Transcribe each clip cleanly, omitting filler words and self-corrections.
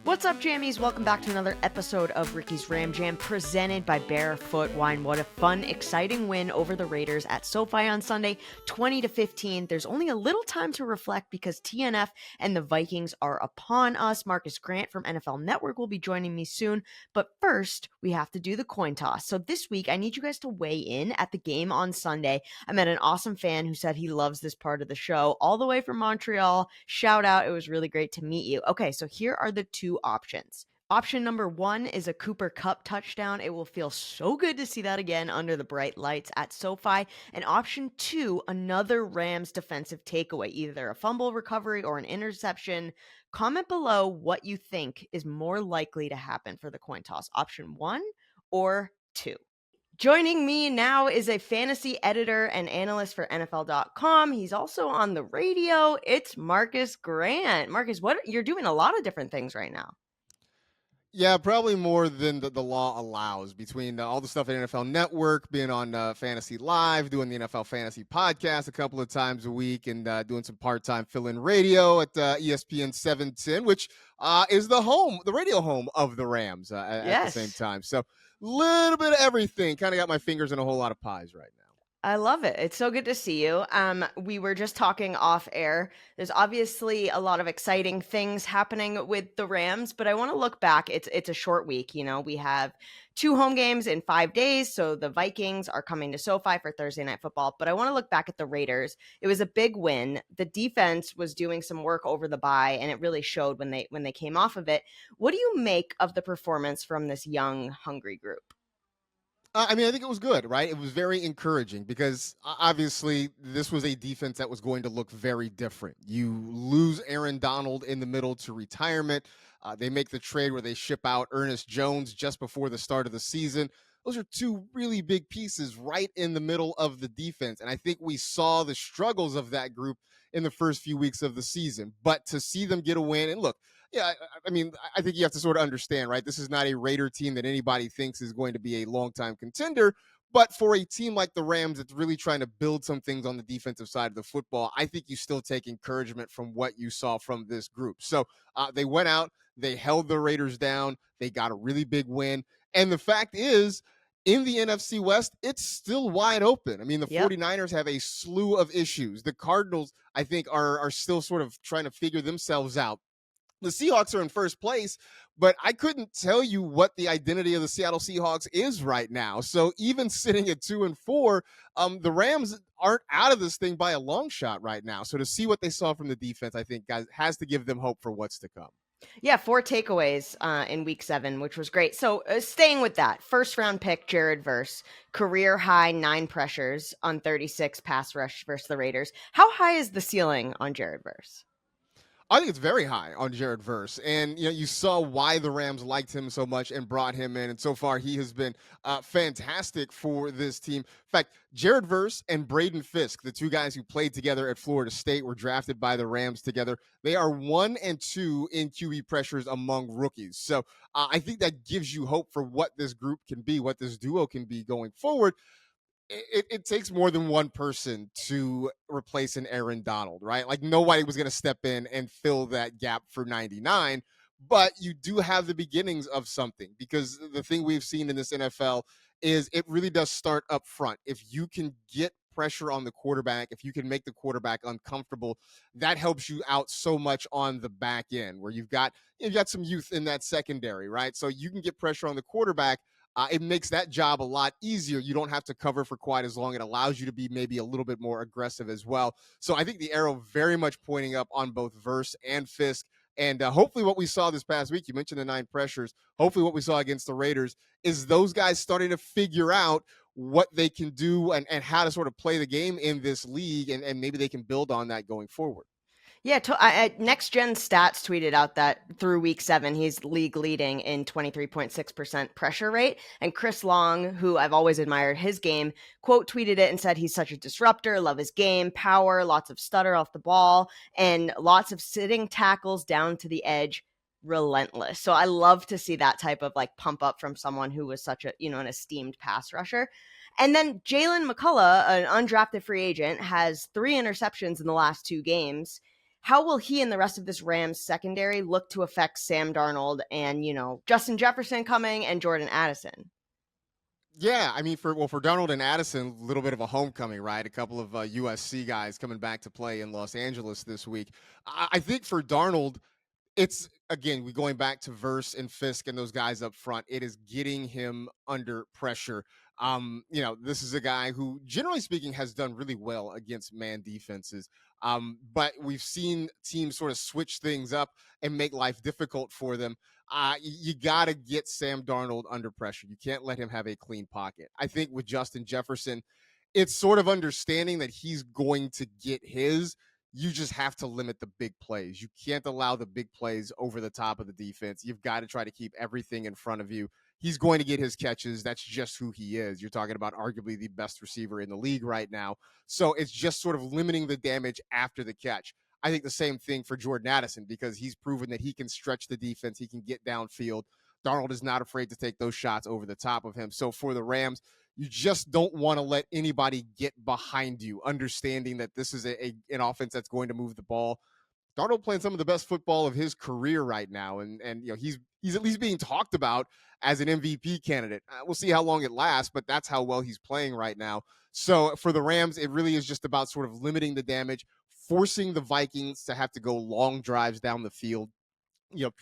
What's up, Jammies? Welcome back to another episode of Ricky's Ram Jam, presented by Barefoot Wine. What a fun, exciting win over the Raiders at SoFi on Sunday, 20-15. There's only a little time to reflect because TNF and the Vikings are upon us. Marcas Grant from NFL Network will be joining me soon. But first, we have to do the coin toss. So this week, I need you guys to weigh in at the game on Sunday. I met an awesome fan who said he loves this part of the show, all the way from Montreal. Shout out. It was really great to meet you. Okay, so here are the two options. Option number 1 is a Cooper Kupp touchdown. It will feel so good to see that again under the bright lights at SoFi. And option 2, another Rams defensive takeaway, either a fumble recovery or an interception. Comment below what you think is more likely to happen for the coin toss, option 1 or 2. Joining me now is a fantasy editor and analyst for NFL.com. He's also on the radio. It's Marcas Grant. Marcas, you're doing a lot of different things right now. Yeah, probably more than the law allows, between all the stuff at NFL Network, being on Fantasy Live, doing the NFL Fantasy Podcast a couple of times a week, and doing some part-time fill-in radio at ESPN 710, which is the radio home of the Rams at the same time. So a little bit of everything. Kind of got my fingers in a whole lot of pies right now. I love it. It's so good to see you. We were just talking off air. There's obviously a lot of exciting things happening with the Rams, but I want to look back. It's a short week. You know, we have 2 home games in 5 days. So the Vikings are coming to SoFi for Thursday Night Football, but I want to look back at the Raiders. It was a big win. The defense was doing some work over the bye, and it really showed when they came off of it. What do you make of the performance from this young, hungry group? I think it was good, right? It was very encouraging because obviously this was a defense that was going to look very different. You lose Aaron Donald in the middle to retirement. They make the trade where they ship out Ernest Jones just before the start of the season. Those are 2 really big pieces right in the middle of the defense. And I think we saw the struggles of that group in the first few weeks of the season. But to see them get a win, and look, yeah, I think you have to sort of understand, right? This is not a Raider team that anybody thinks is going to be a longtime contender. But for a team like the Rams that's really trying to build some things on the defensive side of the football, I think you still take encouragement from what you saw from this group. So they went out, they held the Raiders down, they got a really big win. And the fact is, in the NFC West, it's still wide open. I mean, the 49ers have a slew of issues. The Cardinals, I think, are still sort of trying to figure themselves out. The Seahawks are in first place, but I couldn't tell you what the identity of the Seattle Seahawks is right now. So even sitting at 2-4, the Rams aren't out of this thing by a long shot right now. So to see what they saw from the defense, I think, guys, has to give them hope for what's to come. Yeah, 4 takeaways in week 7, which was great. So staying with that, first round pick, Jared Verse, career high 9 pressures on 36 pass rush versus the Raiders. How high is the ceiling on Jared Verse? I think it's very high on Jared Verse. And, you saw why the Rams liked him so much and brought him in. And so far, he has been fantastic for this team. In fact, Jared Verse and Braden Fisk, the 2 guys who played together at Florida State, were drafted by the Rams together. They are 1 and 2 in QB pressures among rookies. So I think that gives you hope for what this group can be, what this duo can be going forward. It takes more than one person to replace an Aaron Donald, right? Like nobody was going to step in and fill that gap for 99, but you do have the beginnings of something, because the thing we've seen in this NFL is it really does start up front. If you can get pressure on the quarterback, if you can make the quarterback uncomfortable, that helps you out so much on the back end, where you've got some youth in that secondary, right? So you can get pressure on the quarterback. It makes that job a lot easier. You don't have to cover for quite as long. It allows you to be maybe a little bit more aggressive as well. So I think the arrow very much pointing up on both Verse and Fisk. And hopefully what we saw this past week, you mentioned the 9 pressures, hopefully what we saw against the Raiders is those guys starting to figure out what they can do and how to sort of play the game in this league, and maybe they can build on that going forward. Yeah, Next Gen Stats tweeted out that through week 7, he's league leading in 23.6% pressure rate. And Chris Long, who I've always admired his game, quote tweeted it and said he's such a disruptor, love his game, power, lots of stutter off the ball, and lots of sitting tackles down to the edge, relentless. So I love to see that type of like pump up from someone who was such a, an esteemed pass rusher. And then Jalen McCullough, an undrafted free agent, has 3 interceptions in the last 2 games. How will he and the rest of this Rams secondary look to affect Sam Darnold and, Justin Jefferson coming and Jordan Addison? Yeah, I mean, for Darnold and Addison, a little bit of a homecoming, right? A couple of USC guys coming back to play in Los Angeles this week. I think for Darnold, it's again, we going back to Verse and Fisk and those guys up front. It is getting him under pressure. This is a guy who, generally speaking, has done really well against man defenses. But we've seen teams sort of switch things up and make life difficult for them. You got to get Sam Darnold under pressure. You can't let him have a clean pocket. I think with Justin Jefferson, it's sort of understanding that he's going to get his. You just have to limit the big plays. You can't allow the big plays over the top of the defense. You've got to try to keep everything in front of you. He's going to get his catches. That's just who he is. You're talking about arguably the best receiver in the league right now. So it's just sort of limiting the damage after the catch. I think the same thing for Jordan Addison because he's proven that he can stretch the defense. He can get downfield. Darnold is not afraid to take those shots over the top of him. So for the Rams, you just don't want to let anybody get behind you, understanding that this is an offense that's going to move the ball. Darnold playing some of the best football of his career right now, and he's at least being talked about as an MVP candidate. We'll see how long it lasts, but that's how well he's playing right now. So for the Rams, it really is just about sort of limiting the damage, forcing the Vikings to have to go long drives down the field,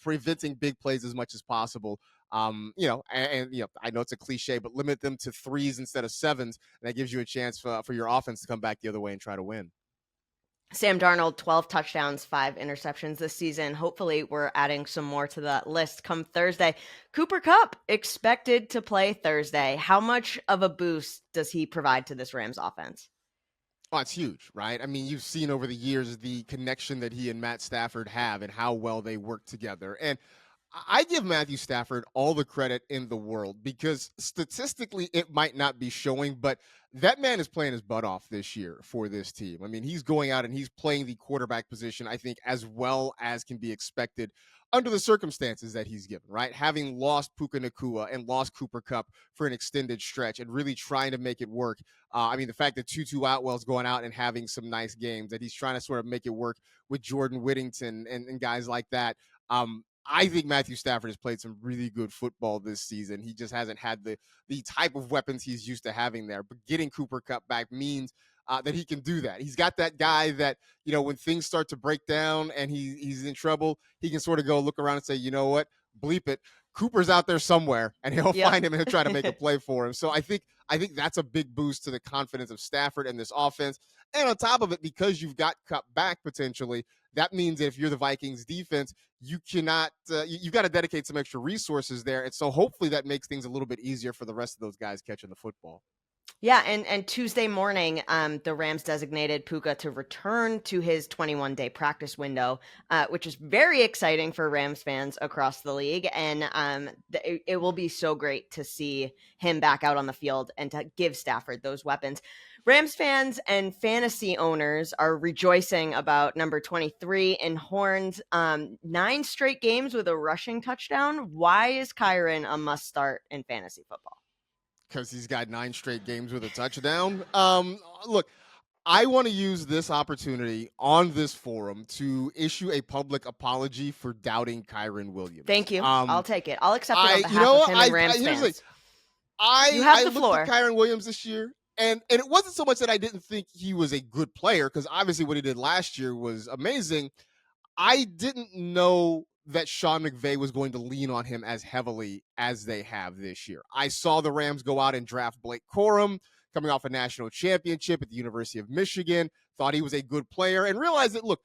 preventing big plays as much as possible. I know it's a cliche, but limit them to threes instead of sevens. And that gives you a chance for your offense to come back the other way and try to win. Sam Darnold, 12 touchdowns, 5 interceptions this season. Hopefully we're adding some more to that list come Thursday. Cooper Kupp expected to play Thursday. How much of a boost does he provide to this Rams offense? Oh, it's huge, right? I mean, you've seen over the years the connection that he and Matt Stafford have and how well they work together. And I give Matthew Stafford all the credit in the world because statistically it might not be showing, but that man is playing his butt off this year for this team. I mean, he's going out and he's playing the quarterback position, I think, as well as can be expected under the circumstances that he's given, right? Having lost Puka Nacua and lost Cooper Kupp for an extended stretch and really trying to make it work. The fact that Tutu Atwell's going out and having some nice games, that he's trying to sort of make it work with Jordan Whittington and guys like that. I think Matthew Stafford has played some really good football this season. He just hasn't had the type of weapons he's used to having there. But getting Cooper Kupp back means that he can do that. He's got that guy that, when things start to break down and he's in trouble, he can sort of go look around and say, you know what, bleep it. Cooper's out there somewhere, and he'll find him and he'll try to make a play for him. So I think that's a big boost to the confidence of Stafford and this offense. And on top of it, because you've got Kupp back potentially, that means that if you're the Vikings defense, you cannot, you've got to dedicate some extra resources there. And so hopefully that makes things a little bit easier for the rest of those guys catching the football. Yeah, and Tuesday morning, the Rams designated Puka to return to his 21-day practice window, which is very exciting for Rams fans across the league. And it will be so great to see him back out on the field and to give Stafford those weapons. Rams fans and fantasy owners are rejoicing about number 23 in Horns, 9 straight games with a rushing touchdown. Why is Kyren a must start in fantasy football? Because he's got 9 straight games with a touchdown. Look, I want to use this opportunity on this forum to issue a public apology for doubting Kyren Williams. Thank you. I'll take it. I'll accept it on behalf of him and Rams fans. I looked at Kyren Williams this year, and it wasn't so much that I didn't think he was a good player, because obviously what he did last year was amazing. I didn't know that Sean McVay was going to lean on him as heavily as they have this year. I saw the Rams go out and draft Blake Corum, coming off a national championship at the University of Michigan, thought he was a good player, and realized that, look,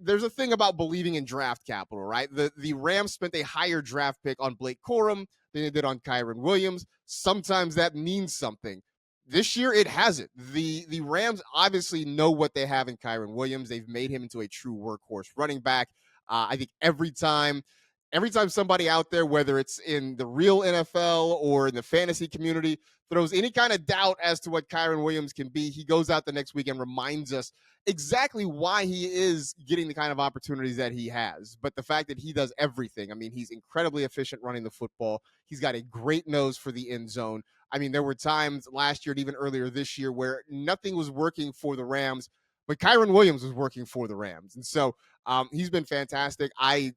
there's a thing about believing in draft capital, right? The Rams spent a higher draft pick on Blake Corum than they did on Kyren Williams. Sometimes that means something. This year, it hasn't. The Rams obviously know what they have in Kyren Williams. They've made him into a true workhorse running back. I think every time somebody out there, whether it's in the real NFL or in the fantasy community, throws any kind of doubt as to what Kyren Williams can be, he goes out the next week and reminds us exactly why he is getting the kind of opportunities that he has. But the fact that he does everything, I mean, he's incredibly efficient running the football. He's got a great nose for the end zone. I mean, there were times last year and even earlier this year where nothing was working for the Rams, but Kyren Williams was working for the Rams, and so he's been fantastic. I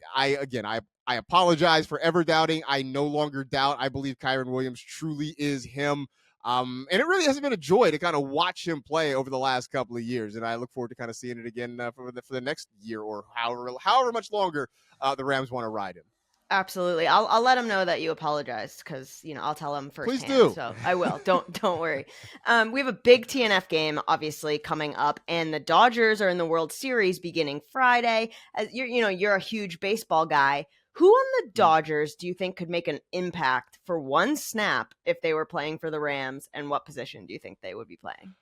apologize for ever doubting. I no longer doubt. I believe Kyren Williams truly is him. And it really has been a joy to kind of watch him play over the last couple of years, and I look forward to kind of seeing it again for the next year or however much longer the Rams want to ride him. Absolutely. I'll let him know that you apologized because I'll tell him Please firsthand. do. So I will. Don't worry. We have a big TNF game obviously coming up, and the Dodgers are in the World Series beginning Friday. As you're a huge baseball guy. Who on the Dodgers do you think could make an impact for one snap if they were playing for the Rams, and what position do you think they would be playing?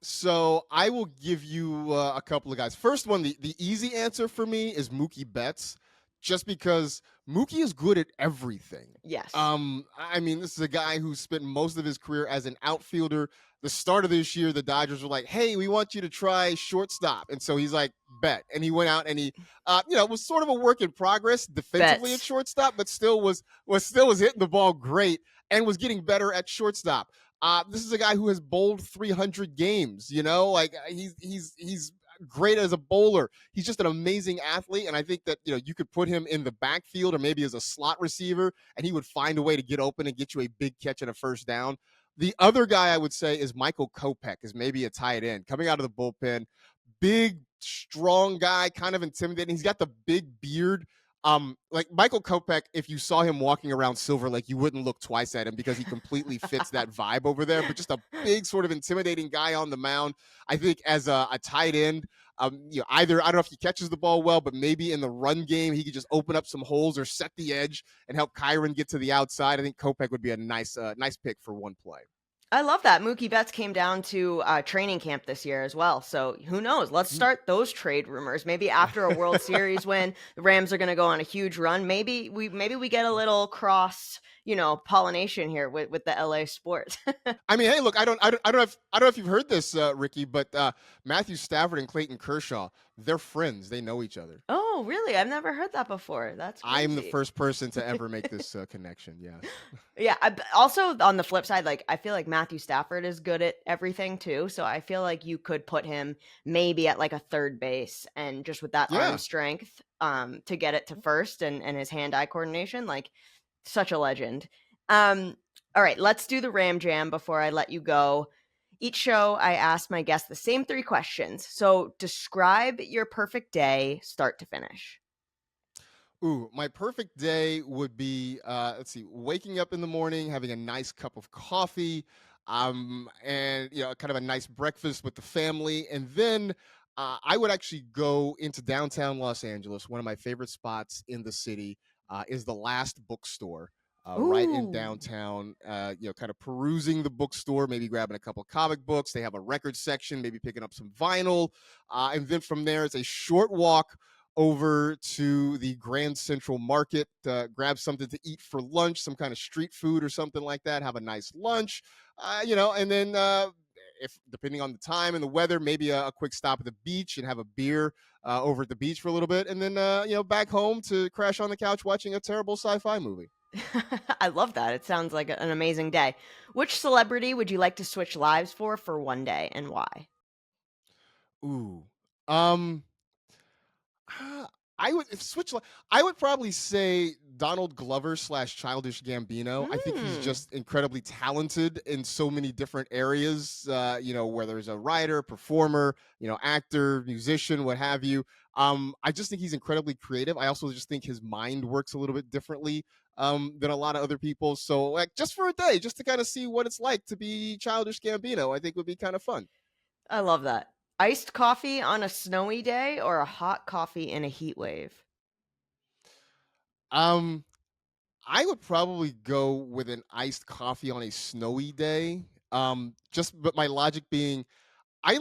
So I will give you a couple of guys. First one, the easy answer for me is Mookie Betts, just because Mookie is good at everything. Yes. I mean, this is a guy who spent most of his career as an outfielder. The start of this year, the Dodgers were like, "Hey, we want you to try shortstop," and so he's like, "Bet," and he went out and he, was sort of a work in progress defensively at Betts. shortstop, but still was hitting the ball great and was getting better at shortstop. This is a guy who has bowled 300 games. Like he's great as a bowler. He's just an amazing athlete, and I think that you could put him in the backfield or maybe as a slot receiver, and he would find a way to get open and get you a big catch and a first down. The other guy I would say is Michael Kopech, is maybe a tight end coming out of the bullpen. Big, strong guy, kind of intimidating. He's got the big beard. Like Michael Kopech, if you saw him walking around Silver Lake, you wouldn't look twice at him because he completely fits that vibe over there. But just a big, sort of intimidating guy on the mound. I think as a tight end, either I don't know if he catches the ball well, but maybe in the run game he could just open up some holes or set the edge and help Kyren get to the outside. I think Kopech would be a nice pick for one play. I love that. Mookie Betts came down to training camp this year as well. So who knows? Let's start those trade rumors. Maybe after a World Series win, the Rams are going to go on a huge run. Maybe we get a little cross, pollination here with the LA sports. I mean, hey, look, I don't know if you've heard this, Ricky, but Matthew Stafford and Clayton Kershaw, they're friends. They know each other. Oh, really? I've never heard that before. That's crazy. I'm the first person to ever make this connection. Yeah. Yeah. Also, on the flip side, like I feel like Matthew Stafford is good at everything too. So I feel like you could put him maybe at like a third base, and just with that arm strength, to get it to first, and his hand-eye coordination, like such a legend. All right, let's do the Ram Jam before I let you go. Each show, I ask my guests the same 3 questions. So describe your perfect day, start to finish. Ooh, my perfect day would be, let's see, waking up in the morning, having a nice cup of coffee, and kind of a nice breakfast with the family, and then I would actually go into downtown Los Angeles. One of my favorite spots in the city is the Last Bookstore. Right in downtown, kind of perusing the bookstore, maybe grabbing a couple comic books. They have a record section, maybe picking up some vinyl. And then from there, it's a short walk over to the Grand Central Market, grab something to eat for lunch, some kind of street food or something like that, have a nice lunch, and then if depending on the time and the weather, maybe a quick stop at the beach and have a beer over at the beach for a little bit. And then, back home to crash on the couch watching a terrible sci-fi movie. I love that. It sounds like an amazing day. Which celebrity would you like to switch lives for one day, and why? Ooh. Um I would if switch I would probably say Donald Glover / Childish Gambino. I think he's just incredibly talented in so many different areas, whether he's a writer, performer, actor, musician, what have you. I just think he's incredibly creative. I also just think his mind works a little bit differently than a lot of other people. So like just for a day, just to kind of see what it's like to be Childish Gambino, I think would be kind of fun. I love that. Iced coffee on a snowy day or a hot coffee in a heat wave? Um I would probably go with an iced coffee on a snowy day. But my logic being, I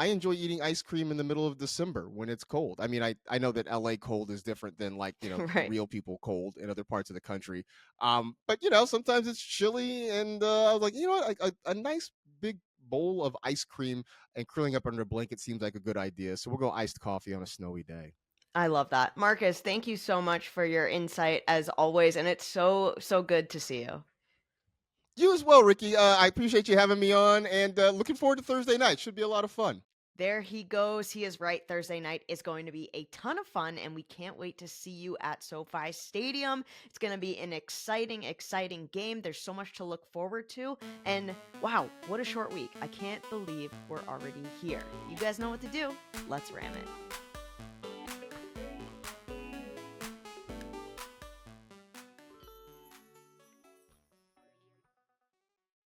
enjoy eating ice cream in the middle of December when it's cold. I mean, I know that LA cold is different than like Right. real people cold in other parts of the country. But sometimes it's chilly, and I was like, what, a nice big bowl of ice cream and curling up under a blanket seems like a good idea. So we'll go iced coffee on a snowy day. I love that. Marcus, thank you so much for your insight as always, and it's so good to see you. You as well, Ricky. I appreciate you having me on, and looking forward to Thursday night. Should be a lot of fun. There he goes. He is right. Thursday night is going to be a ton of fun, and we can't wait to see you at SoFi Stadium. It's going to be an exciting, exciting game. There's so much to look forward to. And wow, what a short week. I can't believe we're already here. You guys know what to do. Let's ram it.